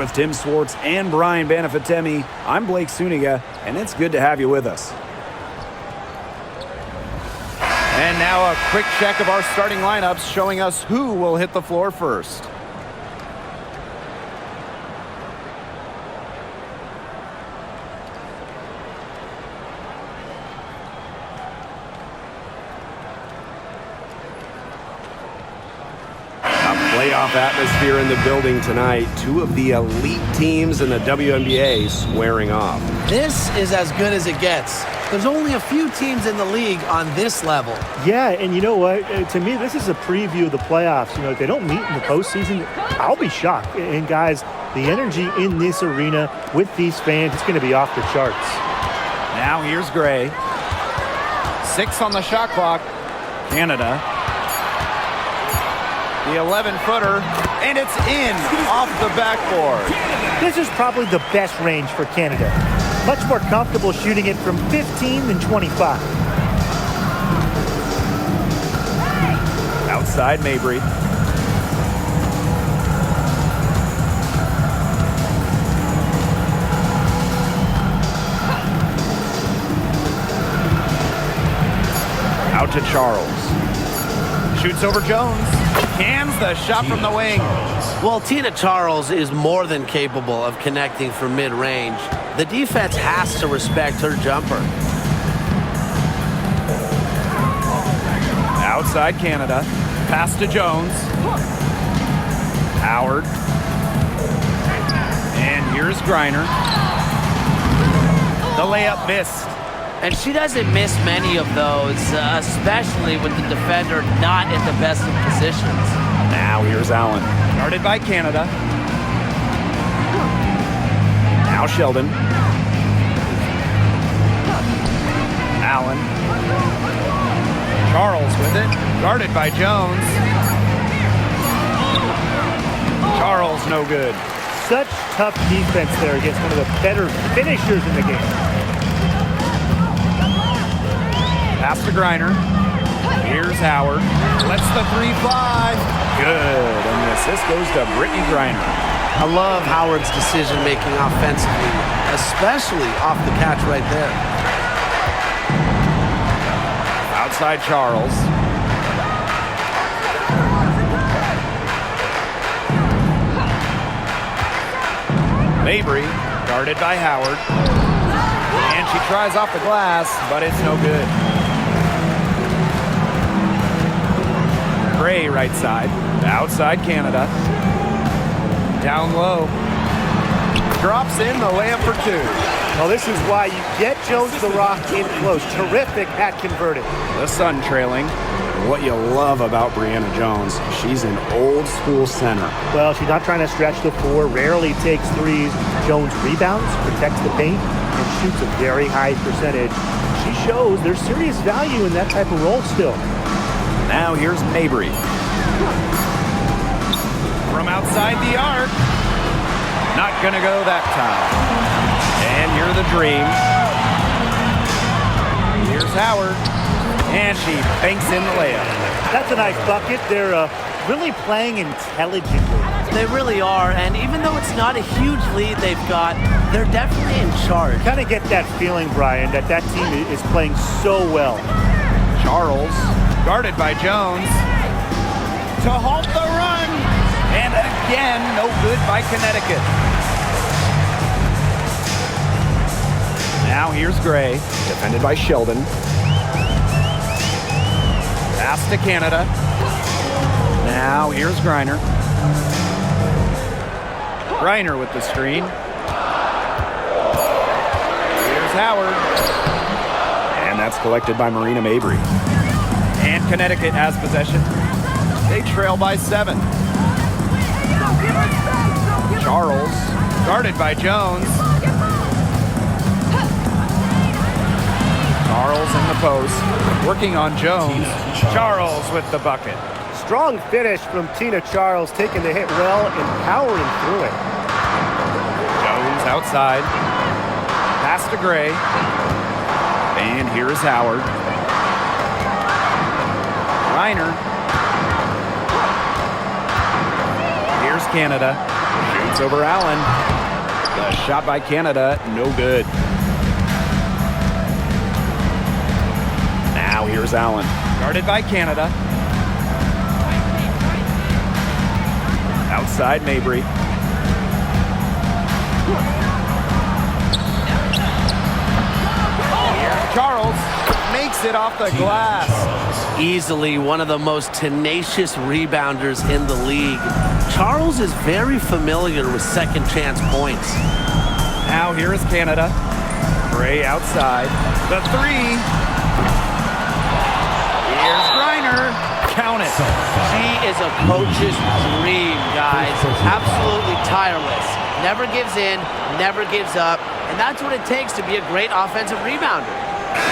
with Tim Swartz and Brian Banafitemi, I'm Blake Suniga, and it's good to have you with us. And now a quick check of our starting lineups showing us who will hit the floor first. Playoff atmosphere in the building tonight. Two of the elite teams in the WNBA squaring off. This is as good as it gets. There's only a few teams in the league on this level. Yeah, and you know what? To me, this is a preview of the playoffs. You know, if they don't meet in the postseason, I'll be shocked. And guys, the energy in this arena with these fans, it's going to be off the charts. Now here's Gray. 6 on the shot clock. Canada. The 11-footer, and it's in off the backboard. This is probably the best range for Canada. Much more comfortable shooting it from 15 than 25. Outside Mabry. Out to Charles. Shoots over Jones. Cans the shot from the wing. Well, Tina Charles is more than capable of connecting from mid-range. The defense has to respect her jumper. Outside Canada. Pass to Jones. Howard. And here's Griner. The layup missed. And she doesn't miss many of those, especially with the defender not in the best of positions. Now here's Allen. Guarded by Canada. Now Sheldon. Allen. Charles with it. Guarded by Jones. Charles no good. Such tough defense there against one of the better finishers in the game. Pass to Griner. Here's Howard. Lets the 3 fly. Good. And the assist goes to Brittany Griner. I love Howard's decision-making offensively, especially off the catch right there. Outside Charles. Mabry, guarded by Howard. And she tries off the glass, but it's no good. Gray right side. Outside Canada. Down low. Drops in the layup for 2. Well, this is why you get Jones the Rock in close. Terrific at converting. The Sun trailing. What you love about Brianna Jones, she's an old school center. Well, she's not trying to stretch the floor, rarely takes threes. Jones rebounds, protects the paint, and shoots a very high percentage. She shows there's serious value in that type of role still. Now here's Mabry. From outside the arc. Not gonna go that time. And here's the dream. Here's Howard. And she banks in the layup. That's a nice bucket. They're really playing intelligently. They really are, and even though it's not a huge lead they've got, they're definitely in charge. Kind of get that feeling, Brian, that team is playing so well. Charles, guarded by Jones, to halt the run, and again, no good by Connecticut. Now here's Gray, defended by Sheldon. Pass to Canada. Now here's Griner. Griner with the screen. Here's Howard. And that's collected by Marina Mabry. And Connecticut has possession. They trail by 7. Charles, guarded by Jones. Charles in the post, working on Jones. Charles with the bucket. Strong finish from Tina Charles, taking the hit well and powering through it. Jones outside. Pass to Gray. And here is Howard. Reiner. Here's Canada. It's over Allen. The shot by Canada, no good. Now here's Allen. Guarded by Canada. Outside Mabry. Charles makes it off the glass. Easily one of the most tenacious rebounders in the league. Charles is very familiar with second chance points. Now here is Canada. Gray outside. The three. Here's Griner. Count it. She is a coach's dream, guys. Absolutely tireless. Never gives in, never gives up. And that's what it takes to be a great offensive rebounder.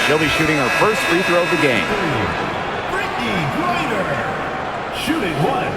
She'll be shooting her first free throw of the game. Brittany Griner, shooting one.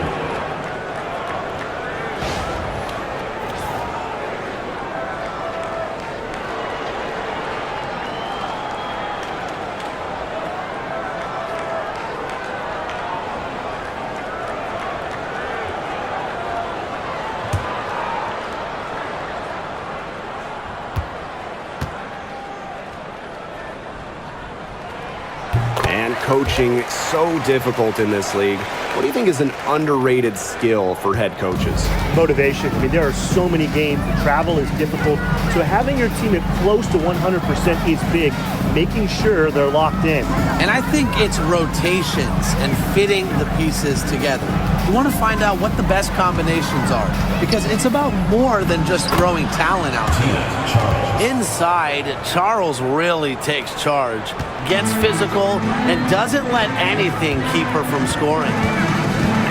Coaching so difficult in this league. What do you think is an underrated skill for head coaches? Motivation. I mean, there are so many games. The travel is difficult. So having your team at close to 100% is big, making sure they're locked in. And I think it's rotations and fitting the pieces together. You want to find out what the best combinations are, because it's about more than just throwing talent out here. Inside, Charles really takes charge, gets physical, and doesn't let anything keep her from scoring.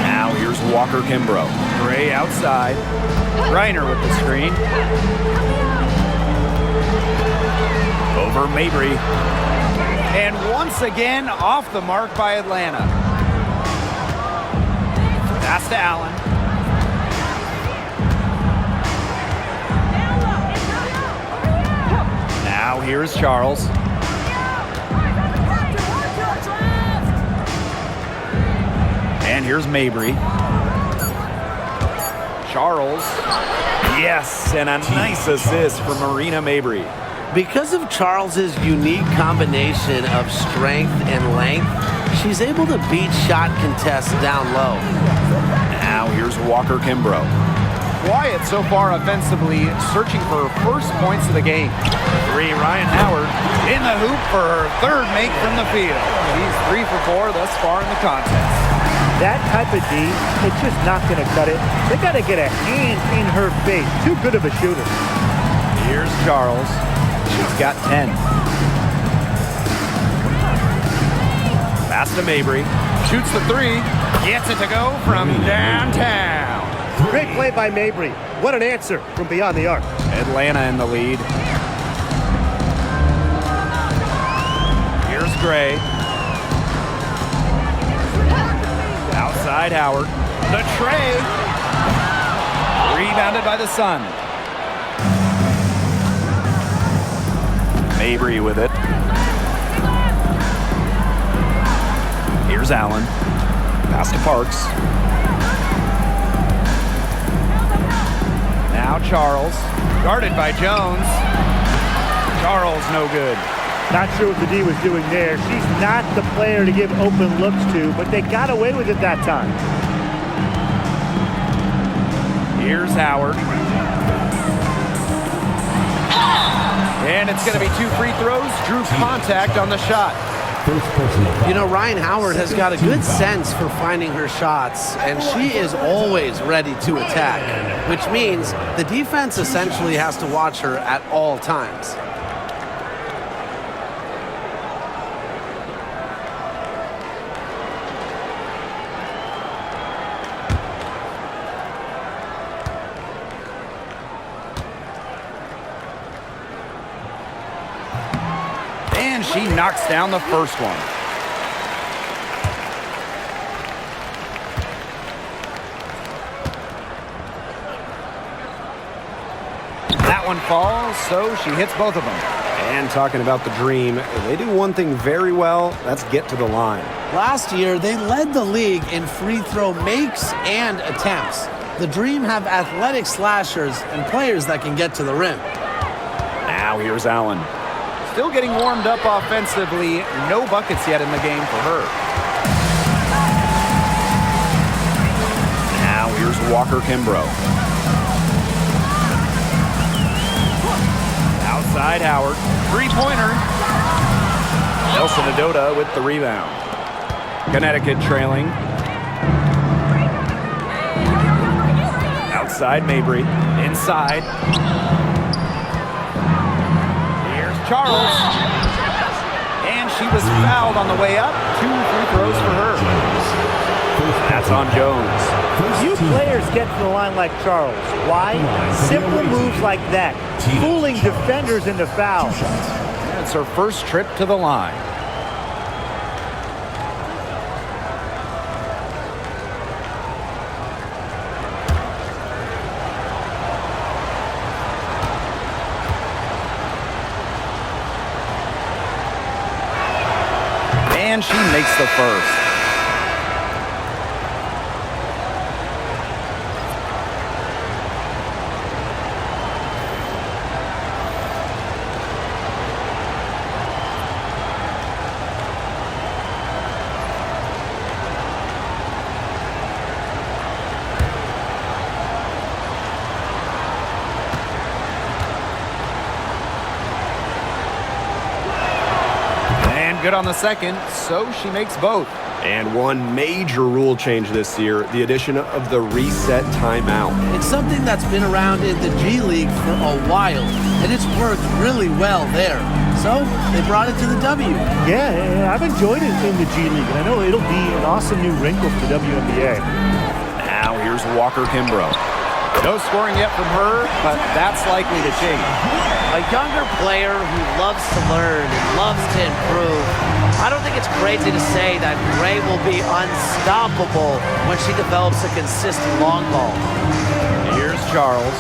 Now here's Walker Kimbrough. Gray outside. Griner with the screen. Over Mabry. And once again, off the mark by Atlanta. Pass to Allen. Now here's Charles. And here's Mabry. Charles. Yes, and a nice assist for Marina Mabry. Because of Charles's unique combination of strength and length, she's able to beat shot contests down low. Now here's Walker Kimbrough. Quiet so far offensively, searching for her first points of the game. Three, Ryan Howard in the hoop for her third make from the field. She's 3 for 4 thus far in the contest. That type of D, it's just not going to cut it. They got to get a hand in her face. Too good of a shooter. Here's Charles. She's got 10. Pass to Mabry. Shoots the three. Gets it to go from downtown. Great play by Mabry. What an answer from beyond the arc. Atlanta in the lead. Here's Gray. Outside Howard. The tray. Rebounded by the Sun. Mabry with it. Here's Allen. Pass to Parks. Now Charles. Guarded by Jones. Charles no good. Not sure what the D was doing there. She's not the player to give open looks to, but they got away with it that time. Here's Howard. And it's going to be 2 free throws. Drew contact on the shot. You know, Ryan Howard has got a good sense for finding her shots, and she is always ready to attack, which means the defense essentially has to watch her at all times. And she knocks down the first one. That one falls, so she hits both of them. And talking about the dream, they do one thing very well, that's get to the line. Last year, they led the league in free throw makes and attempts. The Dream have athletic slashers and players that can get to the rim. Now here's Allen. Still getting warmed up offensively. No buckets yet in the game for her. Now here's Walker Kimbrough. Outside Howard. Three-pointer. Nelson Adota with the rebound. Connecticut trailing. Outside Mabry. Inside. Here's Charles. And she was fouled on the way up. 2 free throws for her. That's on Jones. Few players get to the line like Charles. Why? Simple moves like that. Fooling defenders into fouls. It's her first trip to the line. And she makes the first. Good on the second, so she makes both. And one major rule change this year, the addition of the reset timeout. It's something that's been around in the G League for a while, and it's worked really well there. So they brought it to the W. Yeah, I've enjoyed it in the G League, and I know it'll be an awesome new wrinkle for the WNBA. Now here's Walker Kimbrough. No scoring yet from her, but that's likely to change. A younger player who loves to learn and loves to improve. I don't think it's crazy to say that Gray will be unstoppable when she develops a consistent long ball. Here's Charles.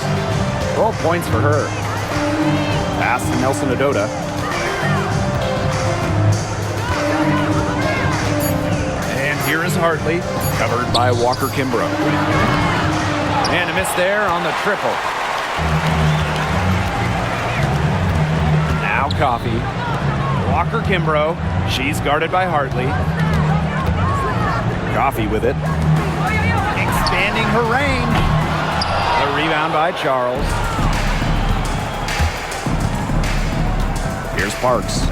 12 points for her. Pass to Nelson Adota. And here is Hartley, covered by Walker Kimbrough. And a miss there on the triple. Now Coffey. Walker Kimbrough. She's guarded by Hartley. Coffey with it. Expanding her range. The rebound by Charles. Here's Parks.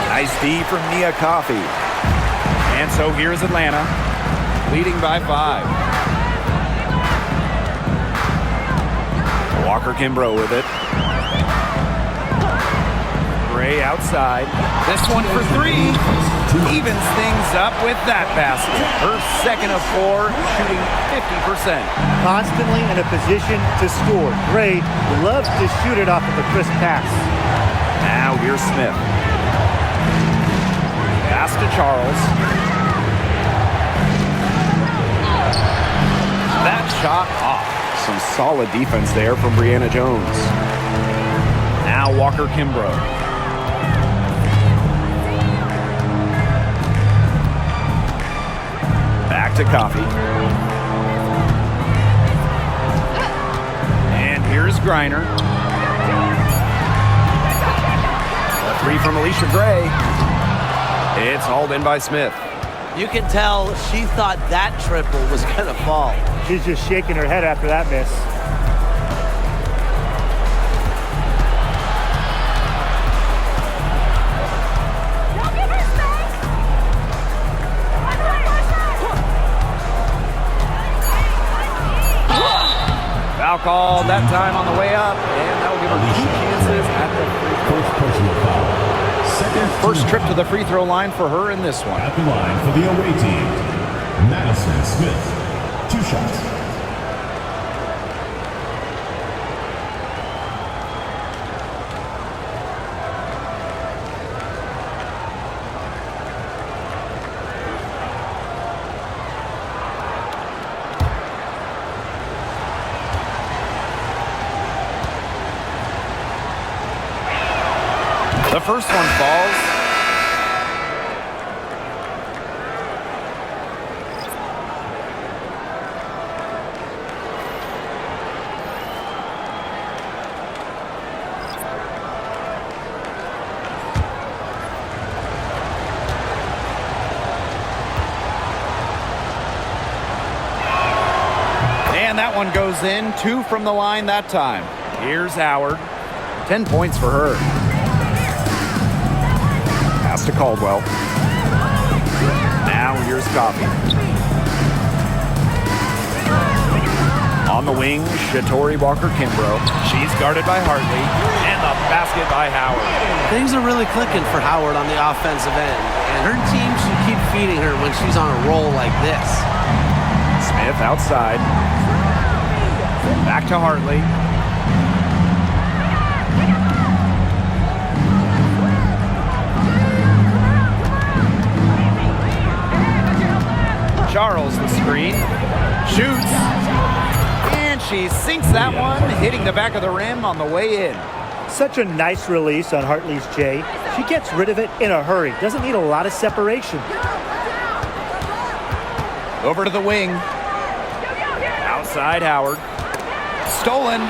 Nice D from Nia Coffey. And so here's Atlanta, leading by 5. Walker Kimbrough with it. Gray outside. This one for 3. Evens things up with that basket. Her second of 4, shooting 50%. Constantly in a position to score. Gray loves to shoot it off of a crisp pass. Now here's Smith. Pass to Charles. That shot off. Some solid defense there from Brianna Jones. Now Walker Kimbrough. Back to Coffey. And here's Griner. A 3 from Alicia Gray. It's hauled in by Smith. You can tell she thought that triple was going to fall. She's just shaking her head after that miss. Foul called that time on the way up, and that will give her 2 chances at the free throw. First personal foul. First trip to the free throw line for her in this one. At the line for the away team, Madison Smith. 2 shots. The first one falls. And that one goes in. 2 from the line that time. Here's Howard. 10 points for her. Pass to Caldwell. Now here's Coffey. On the wing, Shatori Walker-Kimbrough. She's guarded by Hartley. And the basket by Howard. Things are really clicking for Howard on the offensive end, and her team should keep feeding her when she's on a roll like this. Smith outside. Back to Hartley. Charles the screen. Shoots. And she sinks that one, hitting the back of the rim on the way in. Such a nice release on Hartley's J. She gets rid of it in a hurry. Doesn't need a lot of separation. Over to the wing. Outside Howard. Stolen.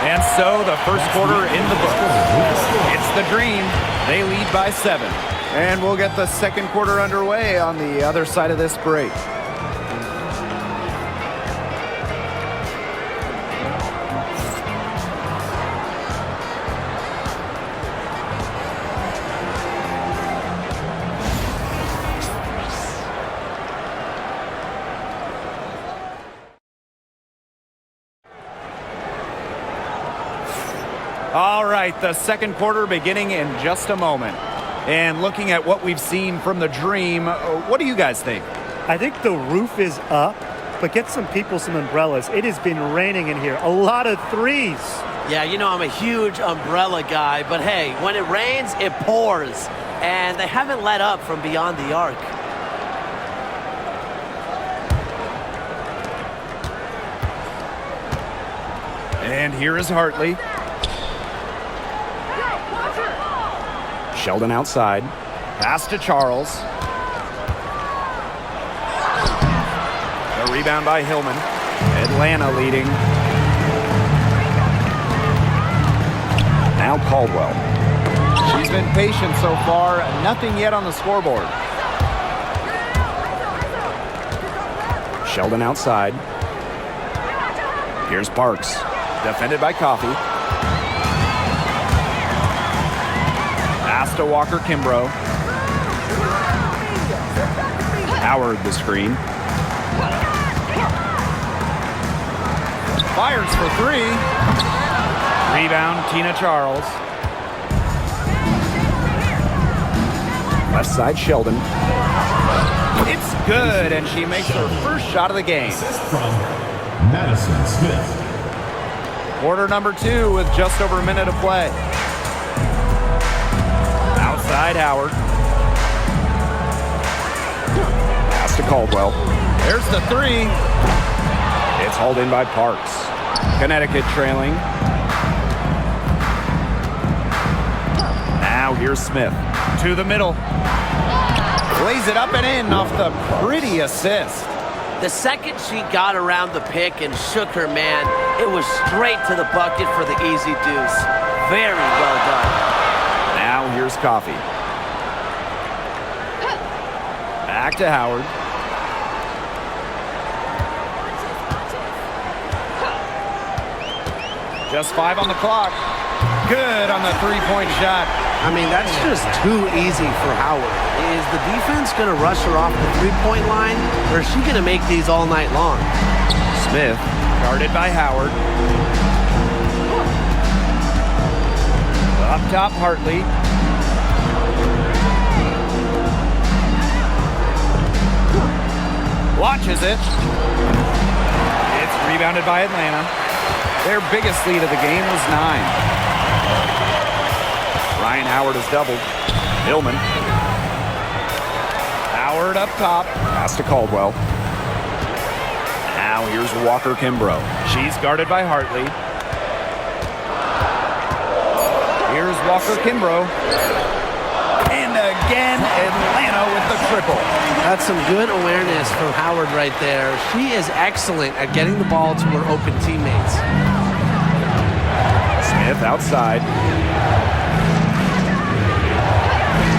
And so the first quarter in the books. It's the Dream. They lead by 7. And we'll get the second quarter underway on the other side of this break. All right, the second quarter beginning in just a moment. And looking at what we've seen from the Dream, what do you guys think? I think the roof is up, but get some people some umbrellas. It has been raining in here. A lot of threes. Yeah, you know I'm a huge umbrella guy, but hey, when it rains, it pours. And they haven't let up from beyond the arc. And here is Hartley. Sheldon outside. Pass to Charles. The rebound by Hillman. Atlanta leading. Now Caldwell. She's been patient so far. Nothing yet on the scoreboard. Sheldon outside. Here's Parks. Defended by Coffey. Pass to Walker-Kimbrough. Howard the screen. Fires for 3. Rebound, Tina Charles. Left side, Sheldon. It's good, and she makes her first shot of the game. Assist from Madison Smith. Quarter number 2 with just over a minute of play. Outside Howard. Pass to Caldwell. There's the 3. It's hauled in by Parks. Connecticut trailing. Now here's Smith. To the middle. Lays it up and in off the pretty assist. The second she got around the pick and shook her man, it was straight to the bucket for the easy deuce. Very well done. Now here's Coffey. Back to Howard. Just 5 on the clock. Good on the 3-point shot. I mean, that's just too easy for Howard. Is the defense going to rush her off the three-point line, or is she going to make these all night long? Smith. Guarded by Howard. Up top, Hartley. Watches it. It's rebounded by Atlanta. Their biggest lead of the game was 9. Ryan Howard has doubled. Hillman. Howard up top. Pass to Caldwell. Now here's Walker-Kimbrough. She's guarded by Hartley. Walker Kimbrough. And again, Atlanta with the triple. That's some good awareness from Howard right there. She is excellent at getting the ball to her open teammates. Smith outside.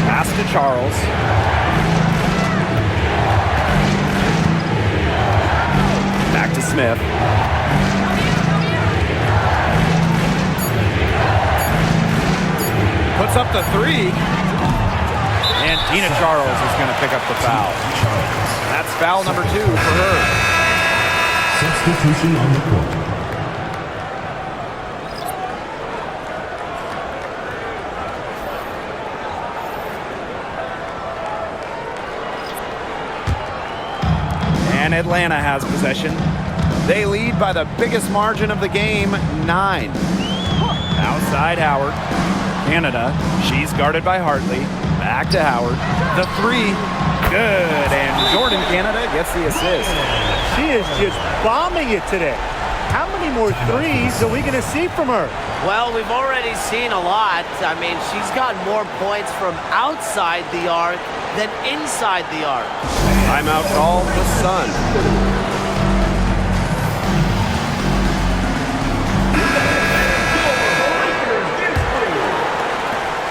Pass to Charles. Back to Smith. Puts up the three. And Tina Charles is going to pick up the foul. That's foul number 2 for her. Substitution on the court. And Atlanta has possession. They lead by the biggest margin of the game, 9. Outside Howard. Canada, she's guarded by Hartley. Back to Howard. The three, good. And Jordan Canada gets the assist. She is just bombing it today. How many more threes are we going to see from her? Well, we've already seen a lot. I mean, she's got more points from outside the arc than inside the arc. Timeout call, the Sun.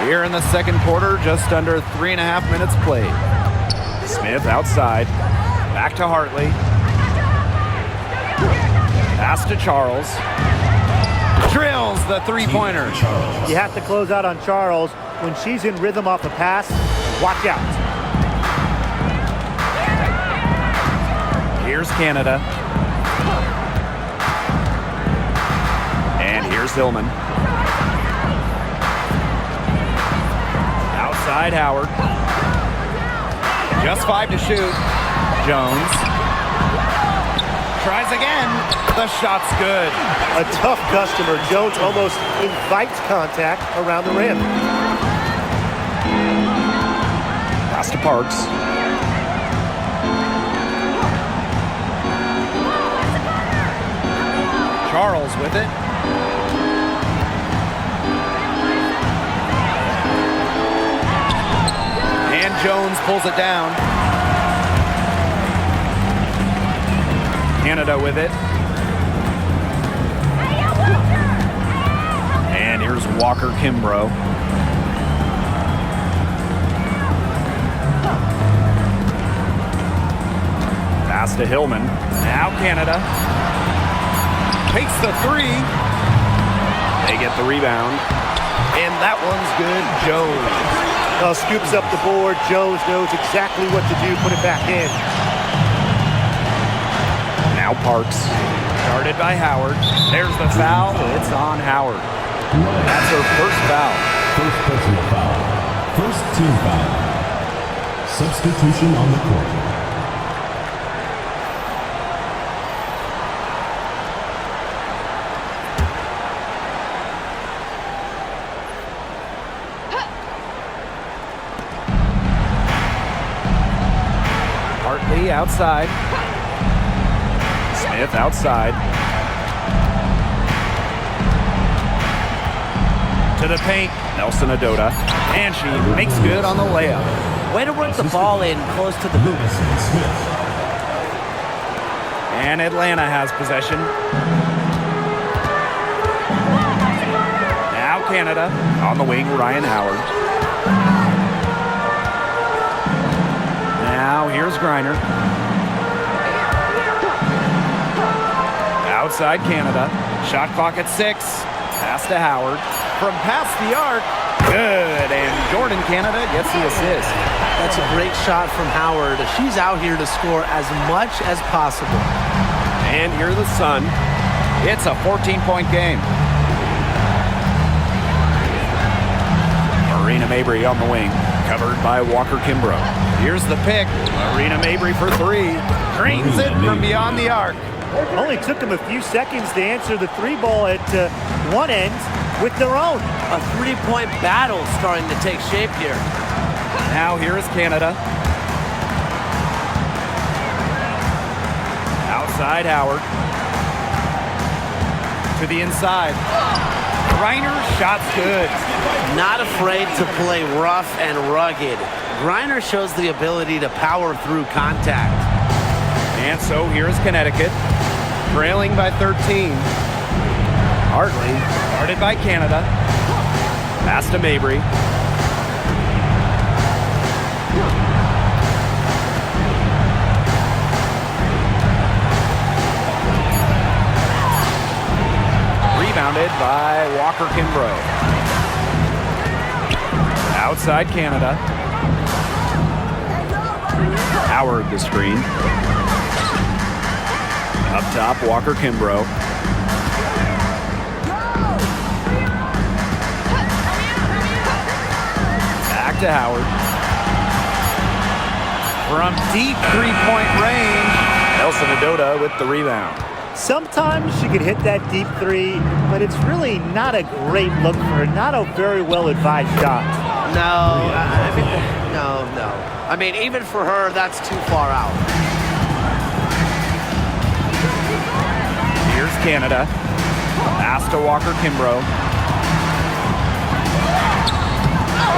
Here in the second quarter, just under 3.5 minutes played. Smith outside. Back to Hartley. Pass to Charles. Drills the three-pointer. You have to close out on Charles. When she's in rhythm off the pass, watch out. Here's Canada. And here's Hillman. Outside Howard. Just 5 to shoot. Jones. Tries again. The shot's good. A tough customer. Jones almost invites contact around the rim. Pass to Parks. Charles with it. And Jones pulls it down. Canada with it. And here's Walker Kimbrough. Pass to Hillman. Now Canada. Takes the three. They get the rebound. And that one's good. Jones. Scoops up the board. Jones knows exactly what to do. Put it back in. Now Parks. Guarded by Howard. There's the foul. It's on Howard. That's her first foul. First personal foul. First team foul. Substitution on the court. Hartley outside. Smith outside. To the paint. Nelson Adota. And she makes good on the layup. Way to work the ball in close to the hoop. And Atlanta has possession. Now Canada. On the wing, Ryan Howard. Now here's Griner. Outside Canada. Shot clock at 6. Pass to Howard. From past the arc. Good. And Jordan Canada gets the assist. That's a great shot from Howard. She's out here to score as much as possible. And here the Sun. It's a 14-point game. Marina Mabry on the wing. Covered by Walker Kimbrough. Here's the pick. Marina Mabry for 3. Drains it from beyond the arc. Only took them a few seconds to answer the three ball at one end with their own. A three-point battle starting to take shape here. Now here is Canada. Outside Howard. To the inside. Griner, shot's good. Not afraid to play rough and rugged. Griner shows the ability to power through contact. And so here's Connecticut, trailing by 13. Hartley, guarded by Canada. Pass to Mabry. Rebounded by Walker Kimbrough. Outside Canada. Howard the screen. Up top, Walker Kimbrough. Back to Howard. From deep three-point range, Nelson Adota with the rebound. Sometimes she can hit that deep three, but it's really not a great look for her. Not a very well-advised shot. No, no. I mean, even for her, that's too far out. Here's Canada. Pass to Walker Kimbrough.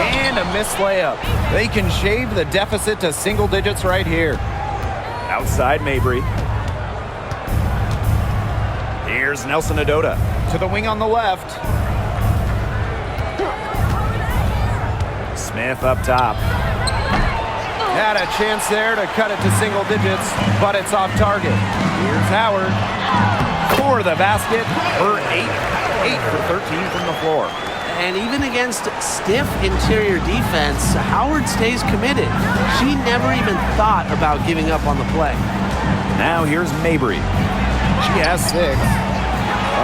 And a missed layup. They can shave the deficit to single digits right here. Outside Mabry. Here's Nelson Adota to the wing on the left. Smith up top. Had a chance there to cut it to single digits, but it's off target. Here's Howard for the basket. Her 8 for 13 from the floor. And even against stiff interior defense, Howard stays committed. She never even thought about giving up on the play. Now here's Mabry. She has 6.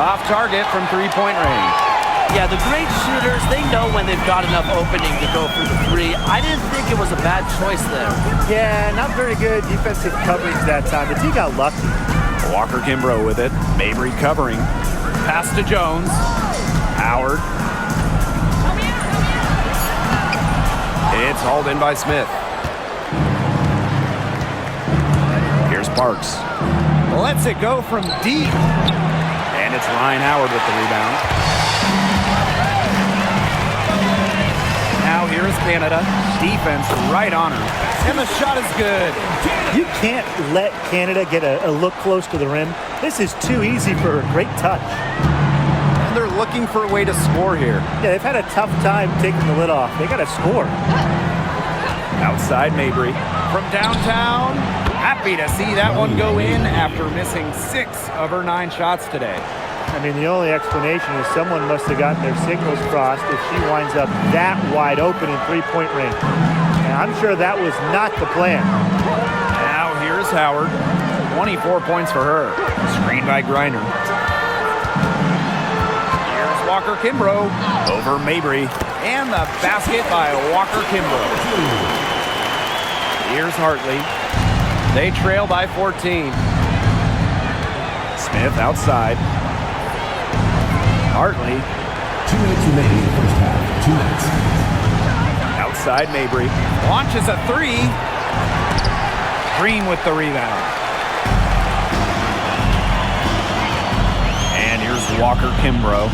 Off target from three-point range. Yeah, the great shooters, they know when they've got enough opening to go for the three. I didn't think it was a bad choice there. Yeah, not very good defensive coverage that time. The team got lucky. Walker Kimbrough with it. Mabry covering. Pass to Jones. Howard. It's hauled in by Smith. Here's Parks. Lets it go from deep. And it's Ryan Howard with the rebound. Now here's Canada. Defense right on her. And the shot is good. You can't let Canada get a look close to the rim. This is too easy for her. Great touch. And they're looking for a way to score here. Yeah, they've had a tough time taking the lid off. They got to score. Outside Mabry. From downtown. Happy to see that one go in after missing 6 of her 9 shots today. I mean, the only explanation is someone must have gotten their signals crossed if she winds up that wide open in three-point range. And I'm sure that was not the plan. Now here's Howard. 24 points for her. Screened by Griner. Here's Walker Kimbrough over Mabry. And the basket by Walker Kimbrough. Here's Hartley. They trail by 14. Smith outside. Hartley. 2 minutes remaining in the first half. 2 minutes. Outside Mabry. Launches a 3. Green with the rebound. And here's Walker Kimbrough.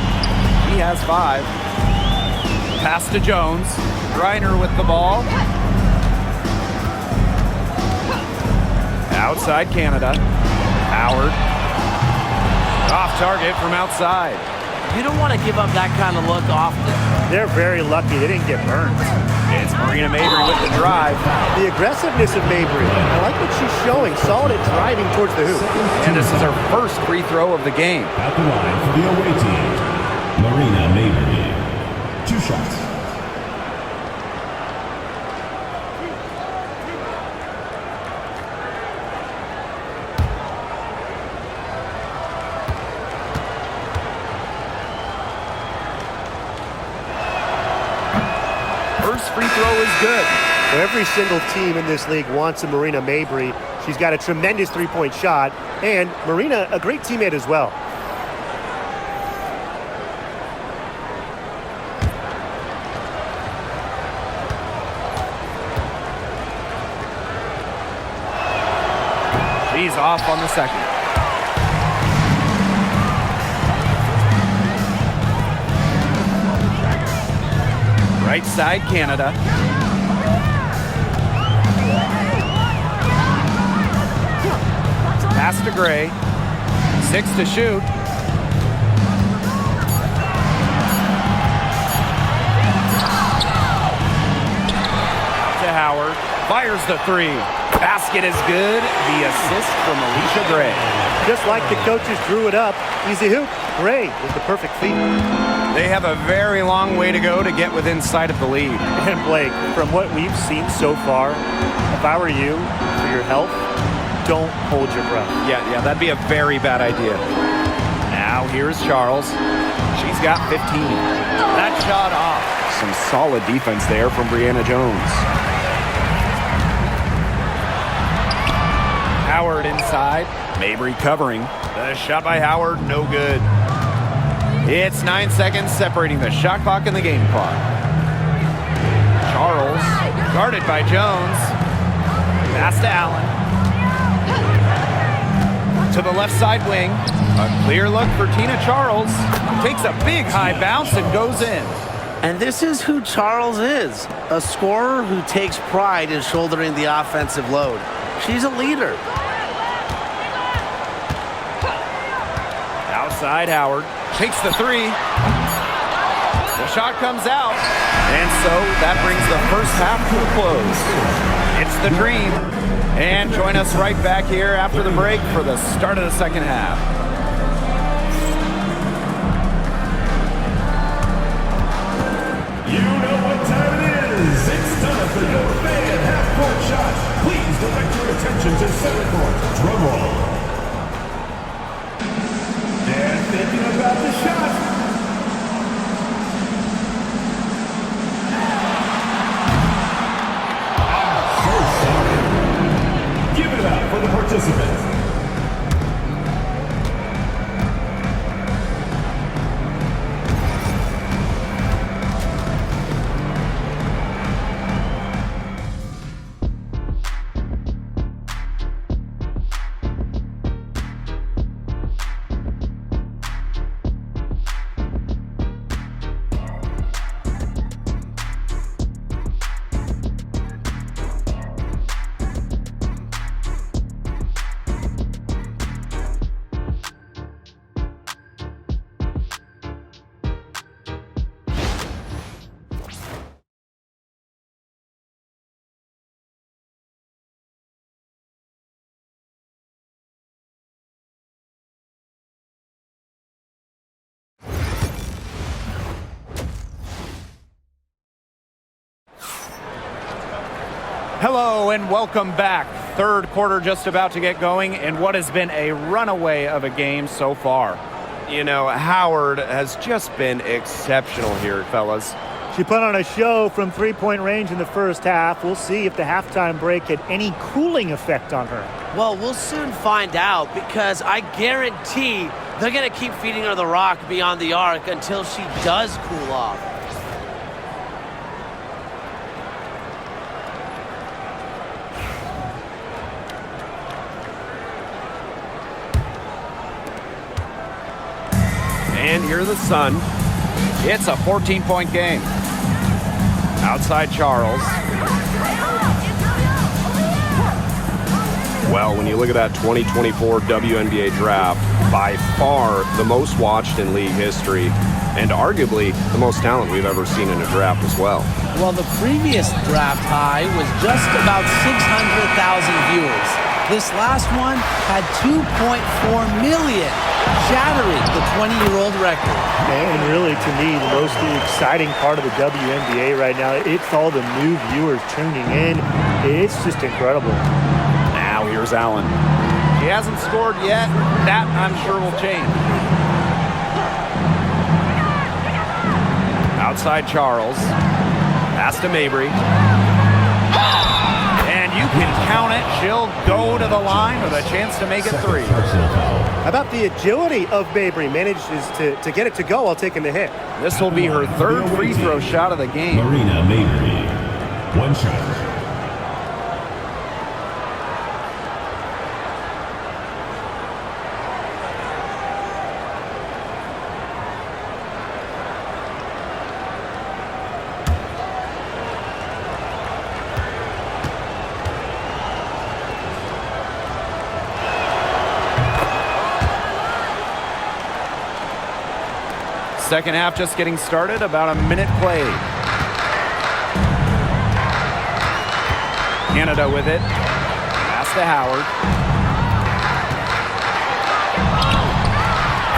He has 5. Pass to Jones. Griner with the ball. Outside Canada. Howard. Off target from outside. You don't want to give up that kind of look often. They're very lucky they didn't get burned. It's Marina Mabry with the drive. The aggressiveness of Mabry. I like what she's showing. Solid at driving towards the hoop. And this is her first free throw of the game. At the line for the away team, Marina Mabry. 2 shots. First free throw is good. So every single team in this league wants a Marina Mabry. She's got a tremendous three-point shot, and Marina, a great teammate as well. She's off on the second. Right side, Canada. Pass to Gray. 6 to shoot. To Howard. Fires the 3. Basket is good. The assist from Alicia Gray. Just like the coaches drew it up. Easy hoop. Gray with the perfect feed. They have a very long way to go to get within sight of the lead. And Blake, from what we've seen so far, if I were you, for your health, don't hold your breath. Yeah, that'd be a very bad idea. Now here's Charles. She's got 15. That shot off. Some solid defense there from Brianna Jones. Howard inside. Mabry covering. The shot by Howard, no good. It's 9 seconds separating the shot clock and the game clock. Charles, guarded by Jones. Pass to Allen. To the left side wing. A clear look for Tina Charles. Takes a big high bounce and goes in. And this is who Charles is, a scorer who takes pride in shouldering the offensive load. She's a leader. Outside Howard. Takes the 3. The shot comes out. And so that brings the first half to a close. It's the Dream. And join us right back here after the break for the start of the second half. You know what time it is. It's time for your fan half-court shot. Please direct your attention to center court. Drum roll. They're thinking about the shot. I'm so sorry. Give it up for the participants. Hello and welcome back. Third quarter just about to get going in what has been a runaway of a game so far. You know, Howard has just been exceptional here, fellas. She put on a show from three-point range in the first half. We'll see if the halftime break had any cooling effect on her. Well, we'll soon find out because I guarantee they're going to keep feeding her the rock beyond the arc until she does cool off. And here's the Sun. It's a 14-point game. Outside Charles. Well, when you look at that 2024 WNBA draft, by far the most watched in league history, and arguably the most talent we've ever seen in a draft as well. Well, the previous draft high was just about 600,000 viewers. This last one had 2.4 million, shattering the 20-year-old record. And really, to me, the most exciting part of the WNBA right now, it's all the new viewers tuning in. It's just incredible. Now here's Allen. She hasn't scored yet. That, I'm sure, will change. Outside Charles. Pass to Mabry. And you can count it. She'll go to the line with a chance to make it 3. How about the agility of Mabry? Manages to get it to go while taking the hit. This will be her third free throw shot of the game. Marina Mabry. One shot. Second half just getting started, about a minute played. Canada with it. Pass to Howard.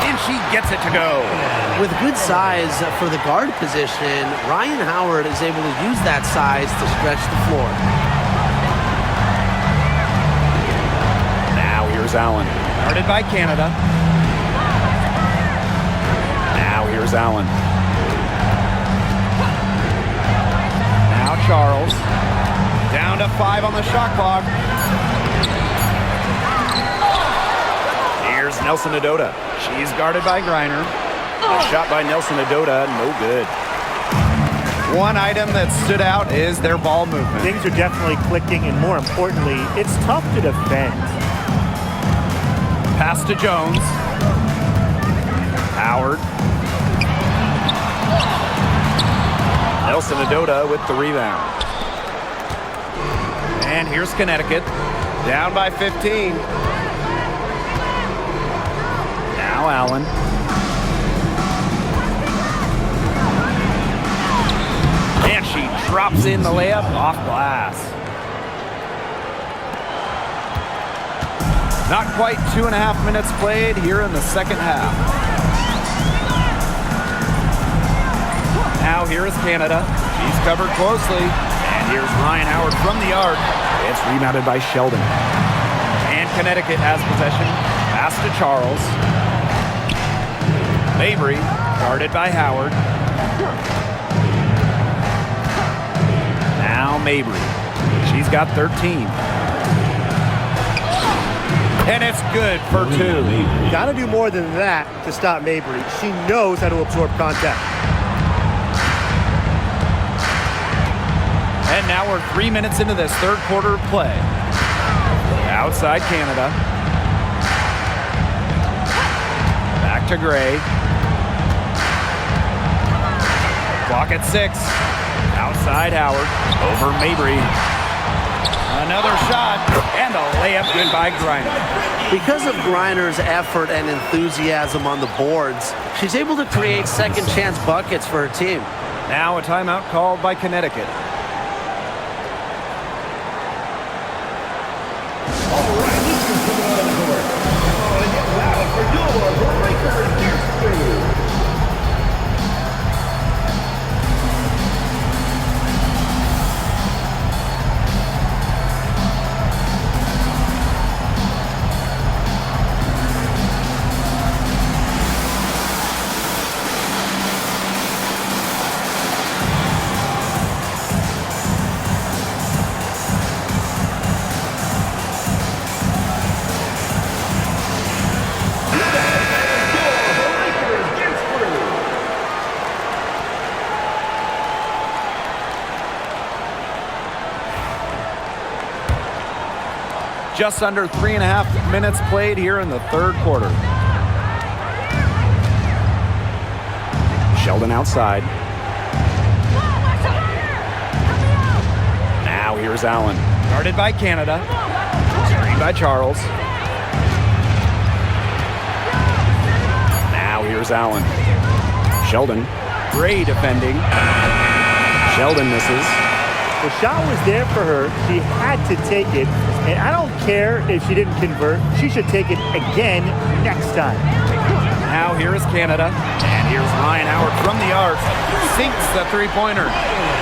And she gets it to go. With good size for the guard position, Ryan Howard is able to use that size to stretch the floor. Now here's Allen. Guarded by Canada. Now here's Allen. Now Charles. Down to 5 on the shot clock. Here's Nelson Adota. She's guarded by Griner. A shot by Nelson Adota, no good. One item that stood out is their ball movement. Things are definitely clicking, and more importantly, it's tough to defend. Pass to Jones. Howard. Nelson Adota with the rebound. And here's Connecticut. Down by 15. Now Allen. And she drops in the layup off glass. Not quite 2.5 minutes played here in the second half. Now here is Canada. She's covered closely. And here's Ryan Howard from the arc. It's rebounded by Sheldon. And Connecticut has possession. Pass to Charles. Mabry, guarded by Howard. Now Mabry. She's got 13. And it's good for 2. Got to do more than that to stop Mabry. She knows how to absorb contact. And now we're 3 minutes into this third quarter of play. Outside Canada. Back to Gray. Clock at 6. Outside Howard. Over Mabry. Another shot. And a layup good by Griner. Because of Griner's effort and enthusiasm on the boards, she's able to create second chance buckets for her team. Now a timeout called by Connecticut. Just under 3.5 minutes played here in the third quarter. Sheldon outside. Now here's Allen. Guarded by Canada. Screened by Charles. Now here's Allen. Sheldon. Gray defending. Sheldon misses. The shot was there for her. She had to take it. And I don't care if she didn't convert. She should take it again next time. Now here is Canada. And here's Ryan Howard from the arc. Sinks the three-pointer.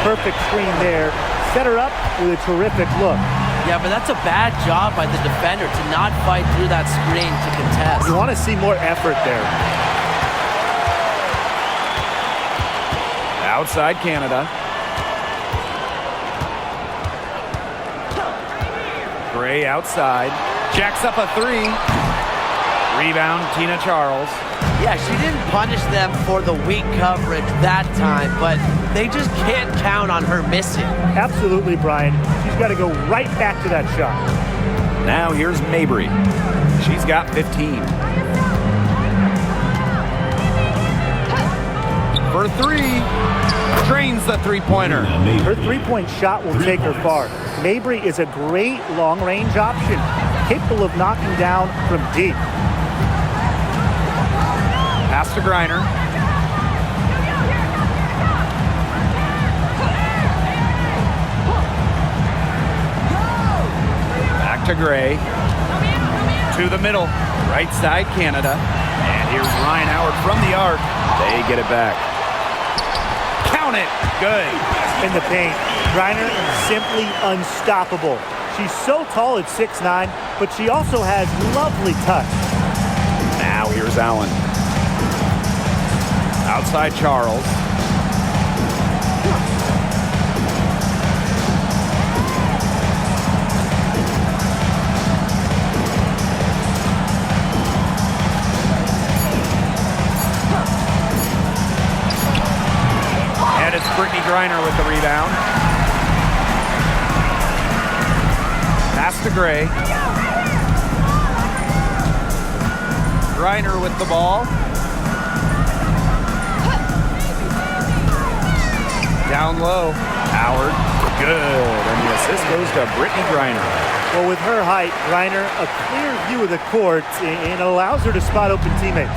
Perfect screen there. Set her up with a terrific look. Yeah, but that's a bad job by the defender to not fight through that screen to contest. You want to see more effort there. Outside Canada. Gray outside. Jacks up a 3. Rebound, Tina Charles. Yeah, she didn't punish them for the weak coverage that time, but they just can't count on her missing. Absolutely, Brian. She's got to go right back to that shot. Now here's Mabry. She's got 15. For 3. Drains the three-pointer. Her three-point shot will take her far. Mabry is a great long-range option, capable of knocking down from deep. Pass to Griner. to Gray. To the middle. Right side, Canada. And here's Ryan Howard from the arc. They get it back. Count it. Good. In the paint, Griner simply unstoppable. She's so tall at 6'9", but she also has lovely touch. Now here's Allen. Outside Charles. And it's Brittany Griner with the rebound. Pass to Gray. Griner with the ball. Down low. Howard. Good. And the assist goes to Brittany Griner. Well, with her height, Griner, a clear view of the court and allows her to spot open teammates.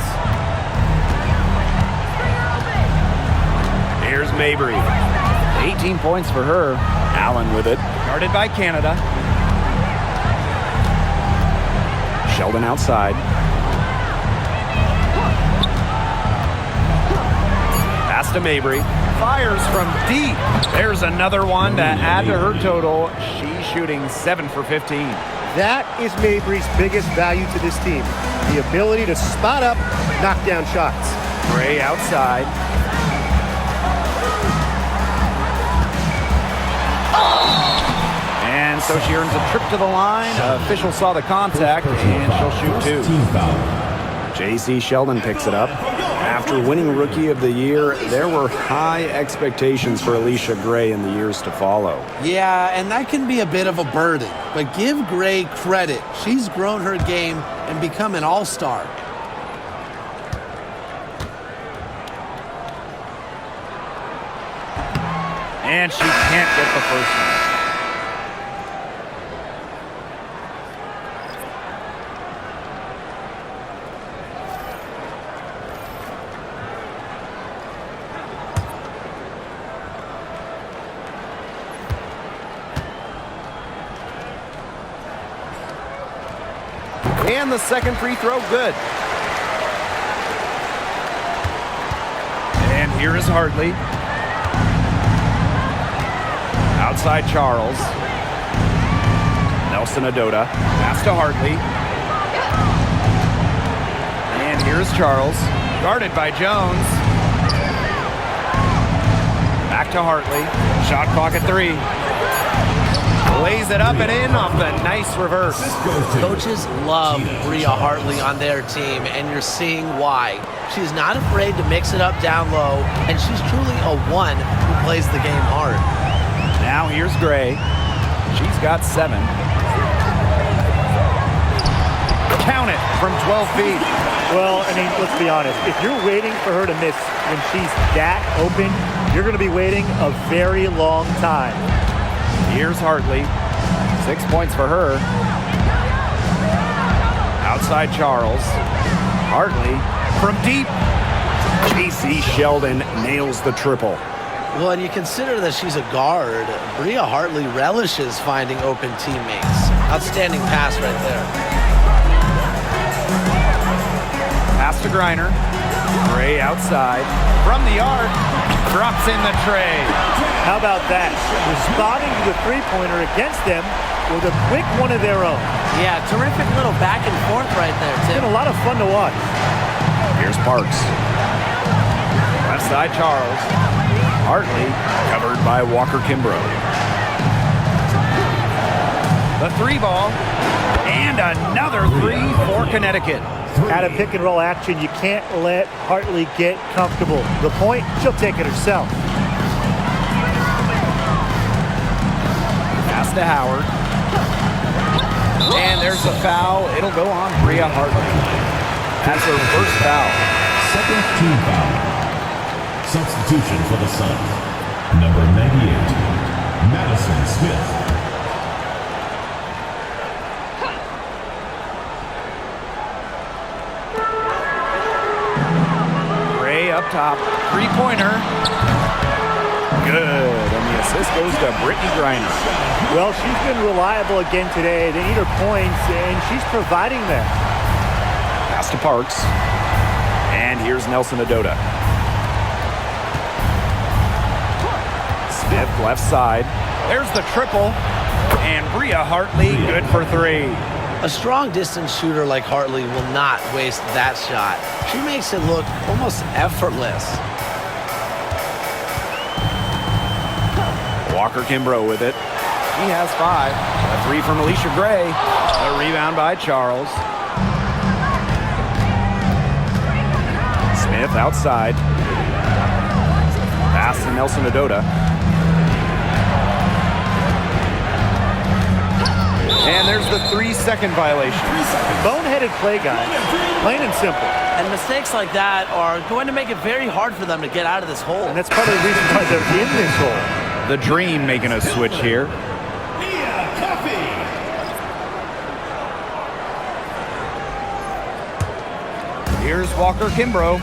Here's Mabry. 18 points for her. Allen with it. Guarded by Canada. Sheldon outside. Pass to Mabry. Fires from deep. There's another one to add to her total. She's shooting 7 for 15. That is Mabry's biggest value to this team. The ability to spot up, knock down shots. Gray outside. And so she earns a trip to the line. Official saw the contact, and she'll shoot 2. Team foul. JC Sheldon picks it up. After winning Rookie of the Year, there were high expectations for Alicia Gray in the years to follow. Yeah, and that can be a bit of a burden. But give Gray credit. She's grown her game and become an all-star. And she can't get the first one. And the second free throw, good. And here is Hartley. Outside Charles. Nelson Adota. Pass to Hartley. And here's Charles. Guarded by Jones. Back to Hartley. Shot clock at 3. Lays it up and in off the nice reverse. Coaches love Bria Hartley on their team, and you're seeing why. She's not afraid to mix it up down low, and she's truly a one who plays the game hard. Now here's Gray. She's got 7. Count it from 12 feet. Well, I mean, let's be honest. If you're waiting for her to miss when she's that open, you're going to be waiting a very long time. Here's Hartley. 6 points for her. Outside Charles. Hartley from deep. JC Sheldon nails the triple. Well, and you consider that she's a guard. Bria Hartley relishes finding open teammates. Outstanding pass right there. Pass to Griner. Gray outside. From the arc. Drops in the tray. How about that? Responding to the three-pointer against them with a quick one of their own. Yeah, terrific little back and forth right there, It's Tim. been a lot of fun to watch. Here's Parks. Left side Charles. Hartley covered by Walker Kimbrough. The 3 ball. And another 3 for Connecticut. Out of pick and roll action, you can't let Hartley get comfortable. The point, she'll take it herself. Pass to Howard. And there's a foul. It'll go on Bria Hartley. That's her first foul. Second team foul. Substitution for the Suns. Number 98, Madison Smith. Up top, 3-pointer. Good, and the assist goes to Brittany Griner. Well, she's been reliable again today. They need her points, and she's providing them. Pass to Parks. And here's Nelson Adota. Smith left side. There's the triple. And Bria Hartley good for 3. A strong distance shooter like Hartley will not waste that shot. She makes it look almost effortless. Walker Kimbrough with it. She has 5. A 3 from Alicia Gray. A rebound by Charles. Smith outside. Pass to Nelson Adota. And there's the 3-second violation. Boneheaded play, guys. Plain and simple. And mistakes like that are going to make it very hard for them to get out of this hole. And that's part of the reason why they're in this hole. The Dream making a switch here. Here's Walker Kimbrough.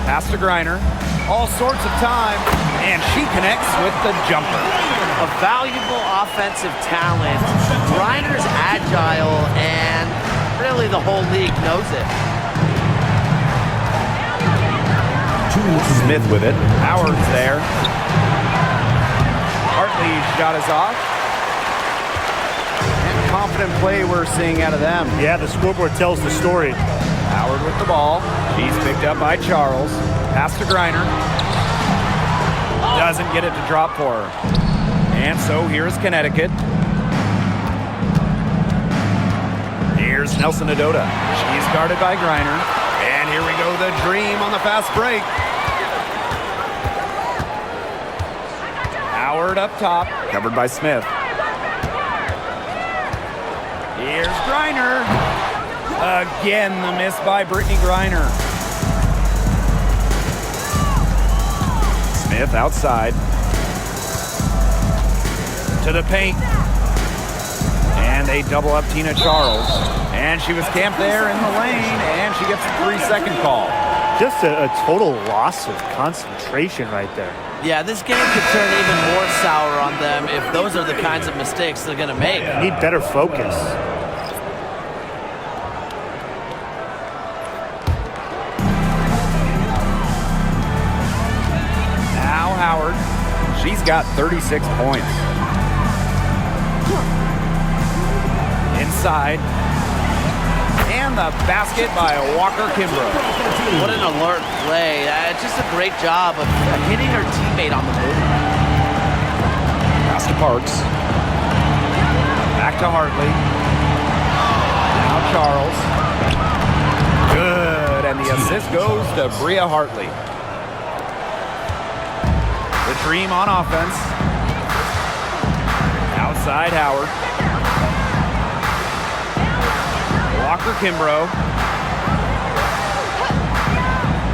Pass to Griner. All sorts of time, and she connects with the jumper. A valuable offensive talent. Griner's agile, and really the whole league knows it. Smith with it. Howard's there. Hartley's shot is off. And confident play we're seeing out of them. Yeah, the scoreboard tells the story. Howard with the ball. She's picked up by Charles. Pass to Griner. Doesn't get it to drop for her. And so here's Connecticut. Here's Nelson Adota. She's guarded by Griner. And here we go, the Dream on the fast break. Howard up top. Covered by Smith. Here's Griner. Again, the miss by Brittany Griner. Smith outside. To the paint. And they double up Tina Charles. And she was camped there in the lane, and she gets a 3-second call. Just a total loss of concentration right there. Yeah, this game could turn even more sour on them if those are the kinds of mistakes they're going to make. Need better focus. Now Howard. She's got 36 points. Inside. And the basket by Walker Kimbrough. What an alert play. Just a great job of hitting her teammate on the move. Pass to Parks. Back to Hartley. Now Charles. Good. And the assist goes to Bria Hartley. The Dream on offense. Outside Howard. Walker Kimbrough.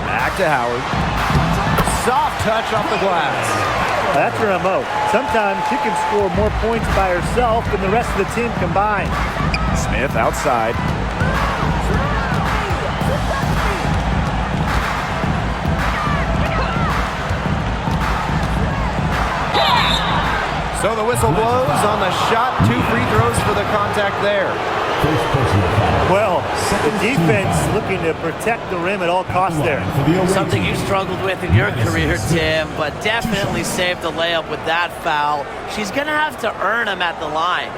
Back to Howard. Soft touch off the glass. That's her MO. Sometimes she can score more points by herself than the rest of the team combined. Smith outside. So the whistle blows on the shot. 2 free throws for the contact there. Well, the defense looking to protect the rim at all costs there. Something you struggled with in your career, Tim, but definitely saved the layup with that foul. She's going to have to earn them at the line.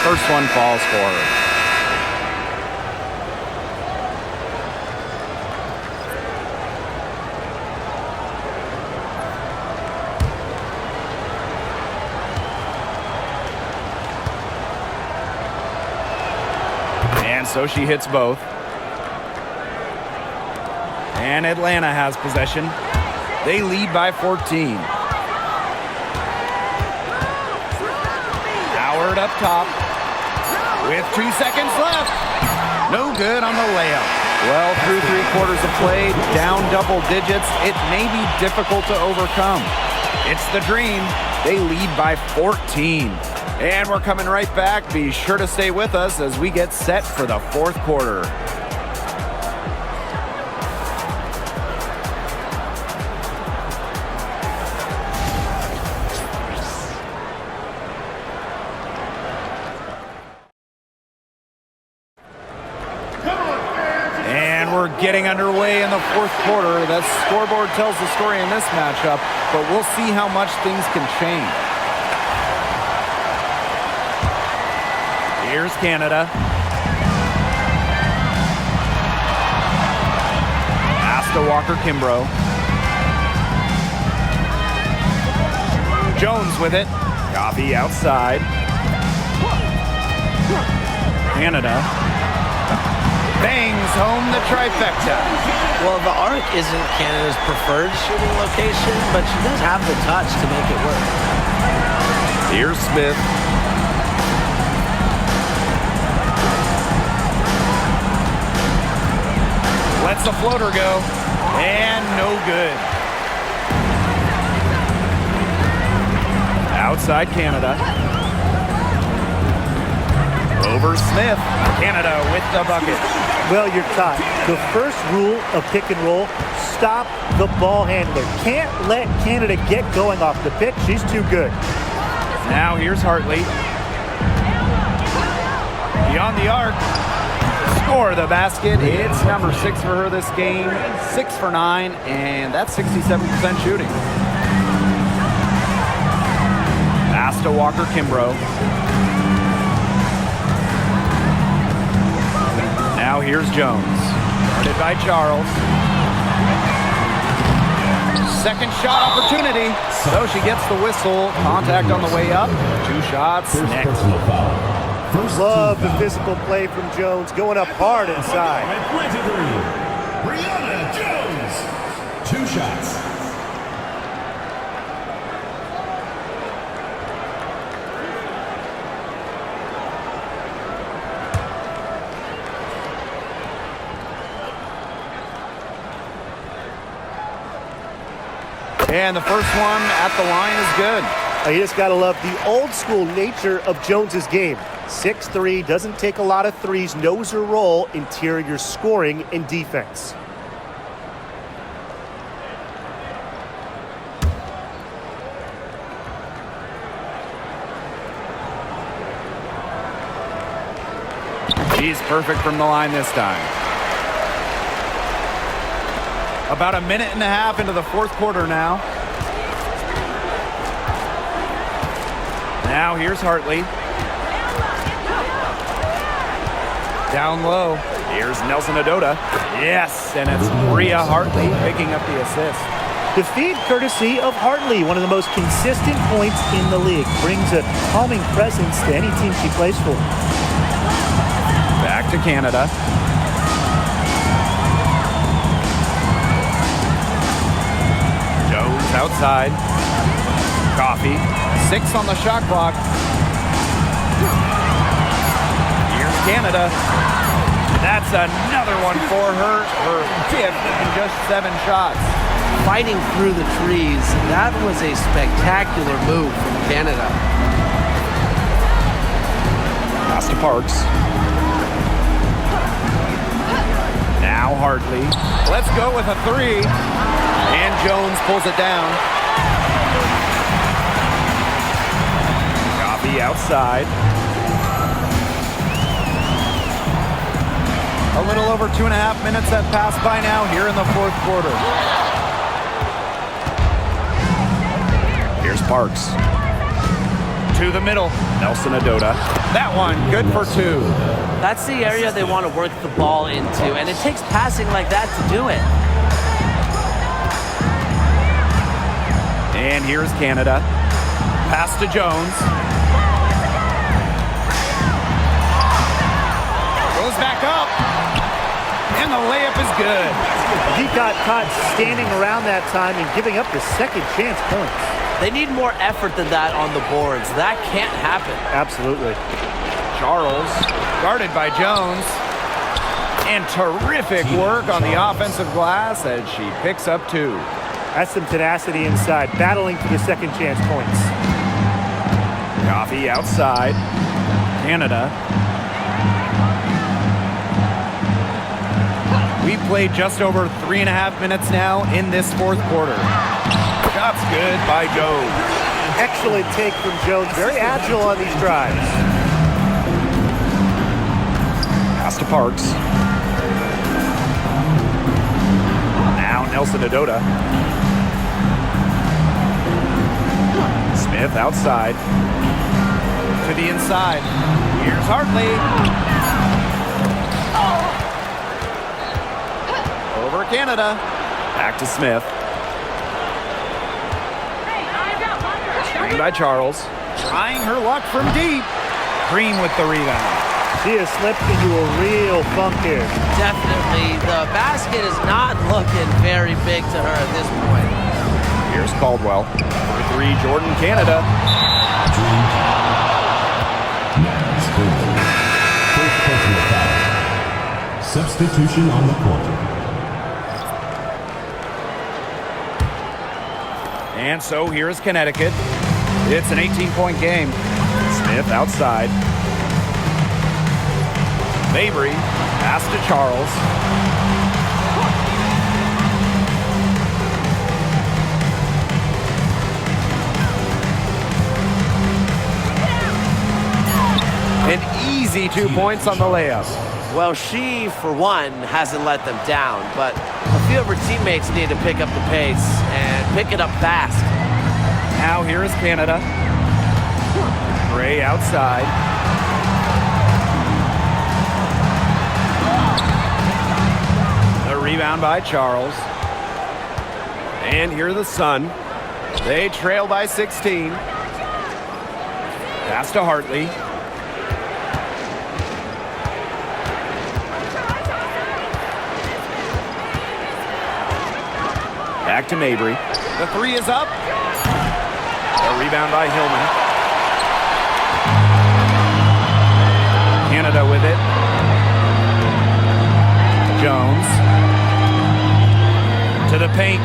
First one falls for her. And so she hits both. And Atlanta has possession. They lead by 14. Howard up top. with 2 seconds left. No good on the layup. Well, through 3 quarters of play, down double digits, it may be difficult to overcome. It's the dream. They lead by 14. And we're coming right back. Be sure to stay with us as we get set for the 4th quarter. We're getting underway in the 4th quarter. The scoreboard tells the story in this matchup, but we'll see how much things can change. Here's Canada. Pass to Walker-Kimbrough. Jones with it. Coffee outside. Canada bangs home the trifecta. Well, the arc isn't Canada's preferred shooting location, but she does have the touch to make it work. Here's Smith. Lets the floater go, and no good. Outside Canada. Over Smith. Canada with the bucket. Well, you're taught. The first rule of pick and roll, stop the ball handler. Can't let Canada get going off the pick. She's too good. Now here's Hartley. Beyond the arc. Score the basket. It's number 6 for her this game. 6 for 9, and that's 67% shooting. Pass to Walker-Kimbrough. Now here's Jones. Guarded by Charles. Second shot opportunity. So she gets the whistle. Contact on the way up. 2 shots next. Love the physical play from Jones, going up hard inside. Brianna Jones. 2 shots. And the first one at the line is good. You just got to love the old school nature of Jones's game. 6'3", doesn't take a lot of threes, knows her role, interior scoring and defense. She's perfect from the line this time. About a minute and a half into the 4th quarter now. Now here's Hartley. Down low. Here's Nelson Adota. Yes, and it's Maria Hartley picking up the assist. The feed courtesy of Hartley, one of the most consistent points in the league. Brings a calming presence to any team she plays for. Back to Canada. Outside. Coffee. 6 on the shot clock. Here's Canada. That's another one for her. Her 5th in just 7 shots. Fighting through the trees, that was a spectacular move from Canada. Pass to Parks. Now Hartley. Let's go with a 3. And Jones pulls it down. Coffee outside. A little over 2.5 minutes have passed by now here in the 4th quarter. Here's Parks. To the middle. Nelson Adota. That one, good for 2. That's the area they want to work the ball into, and it takes passing like that to do it. And here's Canada. Pass to Jones. Goes back up. And the layup is good. He got caught standing around that time and giving up the second chance points. They need more effort than that on the boards. That can't happen. Absolutely. Charles, guarded by Jones. And terrific work on the offensive glass as she picks up 2. That's some tenacity inside, battling for the second chance points. Coffee outside. Canada. We've played just over 3.5 minutes now in this fourth quarter. Shots good by Jones. Excellent take from Jones. Very agile on these drives. Pass to Parks. Now Nelson Adota. Smith outside. To the inside. Here's Hartley. Over Canada. Back to Smith. Screen by Charles. Trying her luck from deep. Green with the rebound. She has slipped into a real funk here. Definitely. The basket is not looking very big to her at this point. Here's Caldwell. For 3, Jordan, Canada. First personal foul. Substitution on the court. And so here's Connecticut. It's an 18-point game. Smith outside. Mabry, pass to Charles. An easy 2 points on the layup. Well, she, for one, hasn't let them down, but a few of her teammates need to pick up the pace and pick it up fast. Now here is Canada. Gray outside. The rebound by Charles. And here the Sun. They trail by 16. Pass to Hartley. Back to Mabry. The 3 is up. A rebound by Hillman. Canada with it. Jones. To the paint.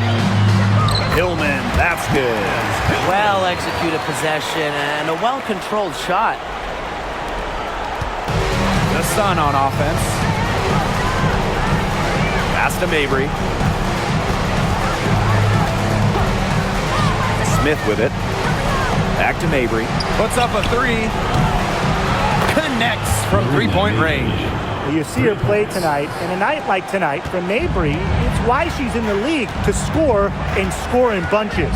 Hillman, that's good. Well-executed possession and a well-controlled shot. The Sun on offense. Pass to Mabry. Smith with it. Back to Mabry. Puts up a 3. Connects from 3-point range. Well, you see her play tonight, and a night like tonight from Mabry, it's why she's in the league, to score and score in bunches.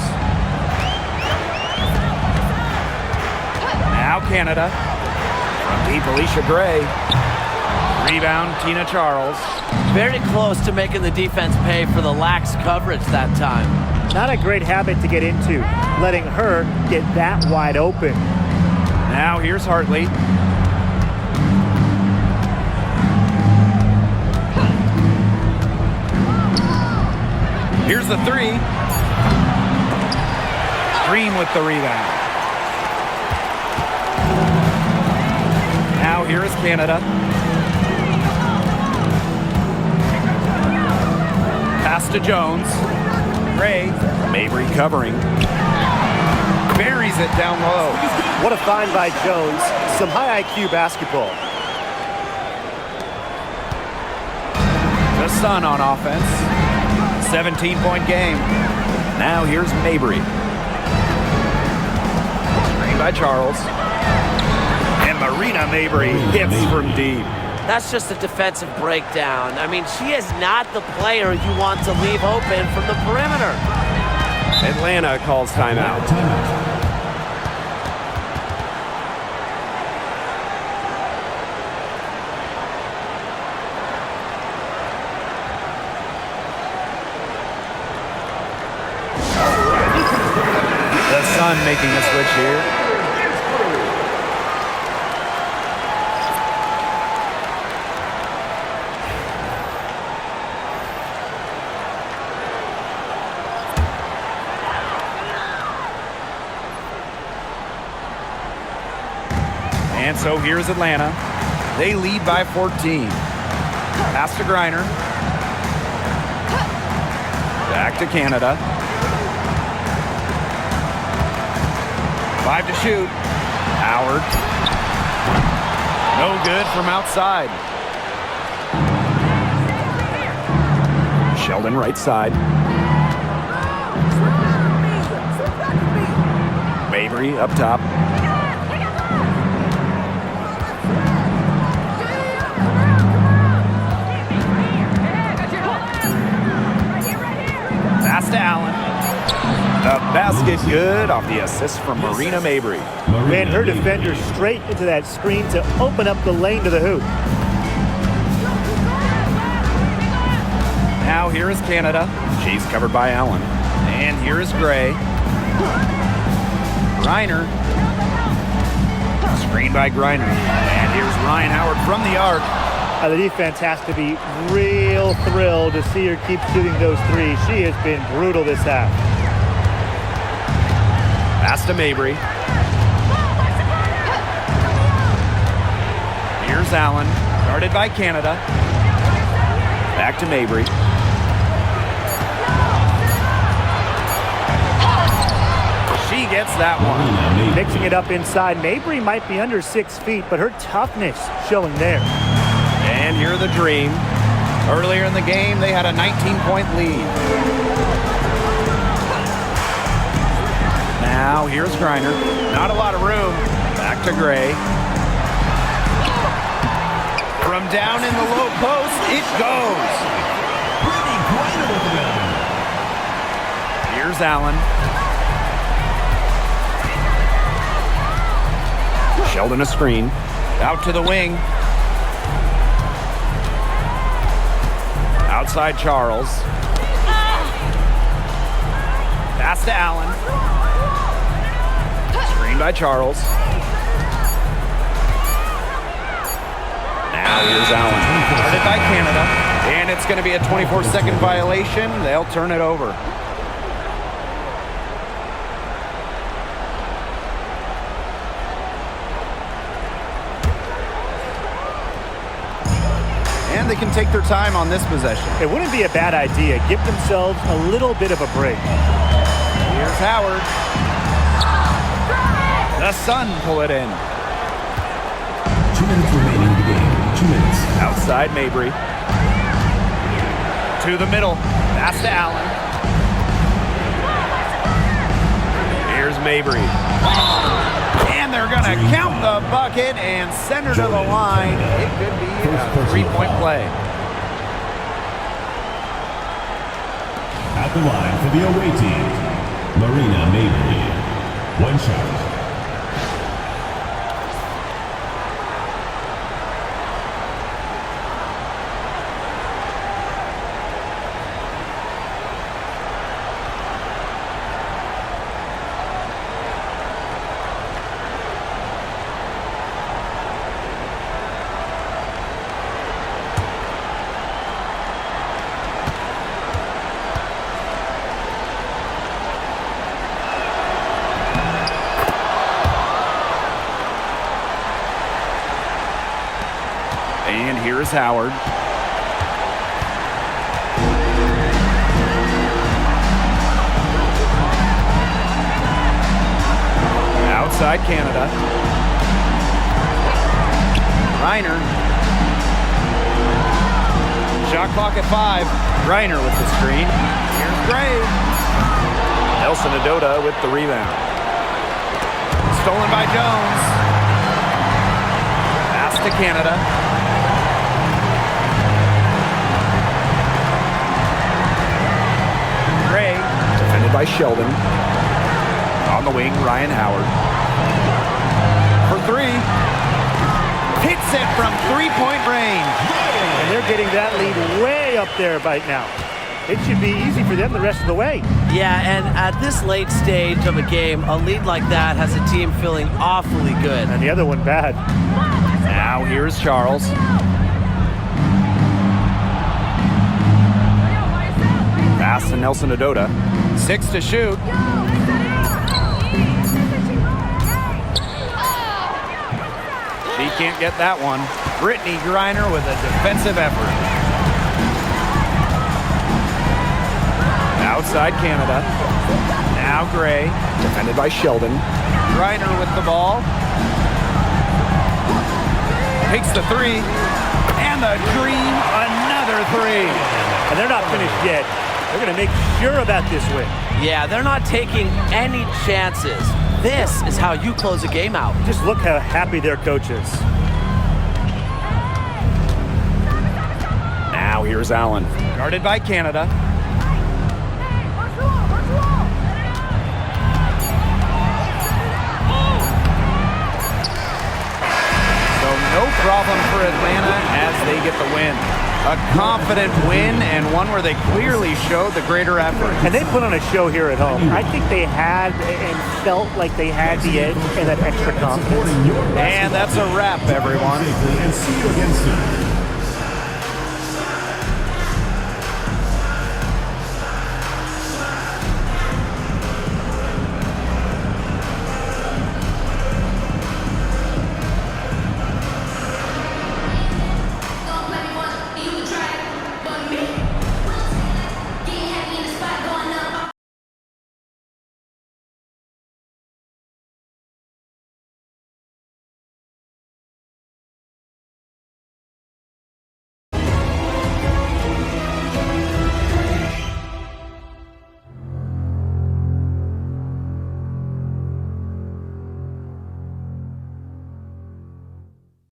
Now Canada. From deep, Alicia Gray. Rebound, Tina Charles. Very close to making the defense pay for the lax coverage that time. Not a great habit to get into, letting her get that wide open. Now here's Hartley. Here's the 3. Green with the rebound. Now here is Canada. Pass to Jones. Gray. Mabry covering. Buries it down low. What a find by Jones. Some high IQ basketball. The Sun on offense. 17-point game. Now here's Mabry. Screen by Charles. And Marina Mabry hits from deep. That's just a defensive breakdown. I mean, she is not the player you want to leave open from the perimeter. Atlanta calls timeout. The Sun making a switch here. And And so here's Atlanta. They lead by 14. Pass to Griner. Back to Canada. 5 to shoot. Howard. No good from outside. Sheldon right side. Mabry up top. Pass to Allen. The basket good off the assist from Marina Mabry. Ran her defender straight into that screen to open up the lane to the hoop. Now here is Canada. She's covered by Allen. And here is Gray. Griner. Screen by Griner. And here's Ryan Howard from the arc. The defense has to be real thrilled to see her keep shooting those threes. She has been brutal this half. Pass to Mabry. Here's Allen. Guarded by Canada. Back to Mabry. She gets that one. Mixing it up inside. Mabry might be under 6 feet, but her toughness showing there. And here are the Dream. Earlier in the game, they had a 19-point lead. Now, here's Griner. Not a lot of room. Back to Gray. From down in the low post, it goes. Here's Allen. Sheldon a screen. Out to the wing. Outside Charles. Pass to Allen. Screen by Charles. Now here's Allen. Guarded by Canada. And it's going to be a 24-second violation. They'll turn it over. They can take their time on this possession. It wouldn't be a bad idea. Give themselves a little bit of a break. Here's Howard. The Sun pull it in. 2 minutes remaining in the game. 2 minutes. Outside Mabry. To the middle. Pass to Allen. Here's Mabry. And they're going to count the bucket and send her to the line. It could be a 3-point play. At the line for the away team, Marina Mabry. 1 shot. And here's Howard. Outside Canada. Griner. Shot clock at 5. Griner with the screen. Here's Gray. Nelson Adota with the rebound. Stolen by Jones. Pass to Canada. Gray, defended by Sheldon. On the wing, Ryan Howard. For 3. Hits it from 3-point range. And they're getting that lead way up there right now. It should be easy for them the rest of the way. Yeah, and at this late stage of a game, a lead like that has a team feeling awfully good. And the other one bad. Now here's Charles. Pass to Nelson Adota. 6 to shoot. can't get that one. Brittany Griner with a defensive effort. Outside Canada. Now Gray. Defended by Sheldon. Griner with the ball. Takes the three. And the dream, another three. And they're not finished yet. They're going to make sure about this win. Yeah, they're not taking any chances. This is how you close a game out. Just look how happy their coach is. Now here's Allen. Guarded by Canada. So no problem for Atlanta as they get the win. A confident win and one where they clearly showed the greater effort. And they put on a show here at home. I think they had and felt like they had the edge and that extra confidence. And that's a wrap, everyone. And see you again soon.